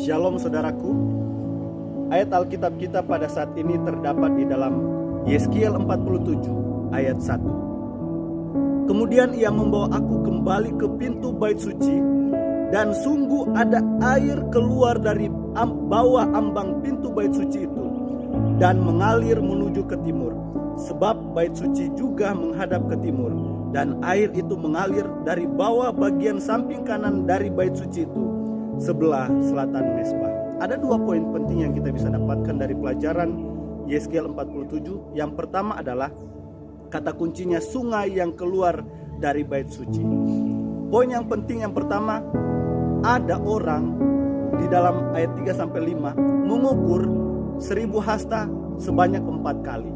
Shalom saudaraku. Ayat Alkitab kita pada saat ini terdapat di dalam Yeskiel 47 ayat 1. Kemudian ia membawa aku kembali ke pintu bait suci, dan sungguh ada air keluar dari bawah ambang pintu bait suci itu dan mengalir menuju ke timur. Sebab bait suci juga menghadap ke timur, dan air itu mengalir dari bawah bagian samping kanan dari bait suci itu sebelah selatan mezbah. Ada dua poin penting yang kita bisa dapatkan dari pelajaran Yeskiel 47. Yang pertama adalah kata kuncinya sungai yang keluar dari bait suci. Poin yang penting yang pertama, ada orang di dalam ayat 3-5 mengukur 1000 hasta sebanyak 4 kali.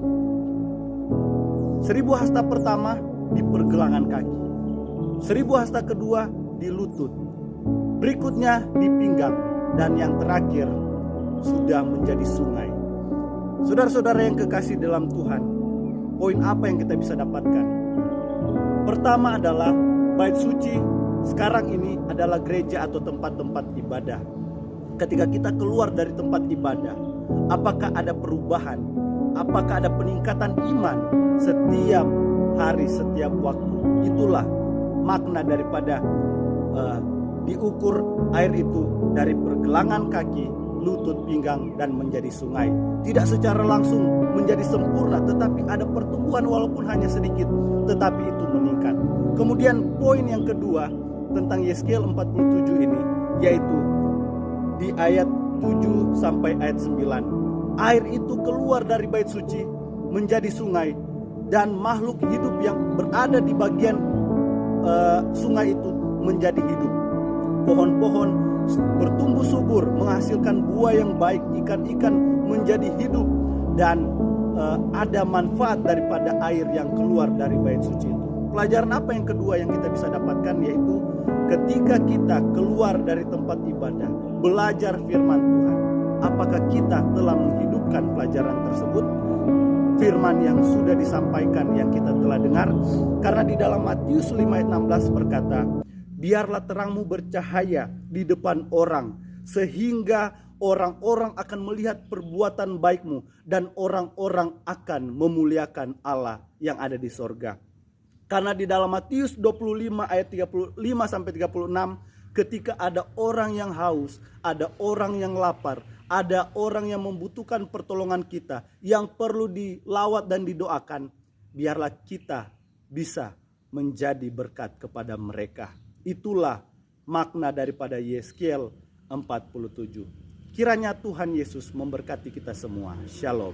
1000 hasta pertama di pergelangan kaki, 1000 hasta kedua di lutut, berikutnya di pinggang, dan yang terakhir sudah menjadi sungai. Saudara-saudara yang kekasih dalam Tuhan, poin apa yang kita bisa dapatkan? Pertama adalah bait suci sekarang ini adalah gereja atau tempat-tempat ibadah. Ketika kita keluar dari tempat ibadah, apakah ada perubahan? Apakah ada peningkatan iman setiap hari, setiap waktu? Itulah makna daripada diukur air itu dari pergelangan kaki, lutut, pinggang, dan menjadi sungai. Tidak secara langsung menjadi sempurna, tetapi ada pertumbuhan walaupun hanya sedikit, tetapi itu meningkat. Kemudian poin yang kedua tentang Yeskiel 47 ini, yaitu di ayat 7 sampai ayat 9. Air itu keluar dari bait suci menjadi sungai, dan makhluk hidup yang berada di bagian sungai itu menjadi hidup. Pohon-pohon bertumbuh subur, menghasilkan buah yang baik, ikan-ikan menjadi hidup, dan ada manfaat daripada air yang keluar dari bait suci itu. Pelajaran apa yang kedua yang kita bisa dapatkan, yaitu ketika kita keluar dari tempat ibadah, belajar firman Tuhan, apakah kita telah menghidupkan pelajaran tersebut, firman yang sudah disampaikan, yang kita telah dengar? Karena di dalam Matius 5 ayat 16 berkata, biarlah terangmu bercahaya di depan orang, sehingga orang-orang akan melihat perbuatan baikmu, dan orang-orang akan memuliakan Allah yang ada di sorga. Karena di dalam Matius 25 ayat 35-36, ketika ada orang yang haus, ada orang yang lapar, ada orang yang membutuhkan pertolongan kita, yang perlu dilawat dan didoakan, biarlah kita bisa menjadi berkat kepada mereka. Itulah makna daripada Yeskiel 47. Kiranya Tuhan Yesus memberkati kita semua. Shalom.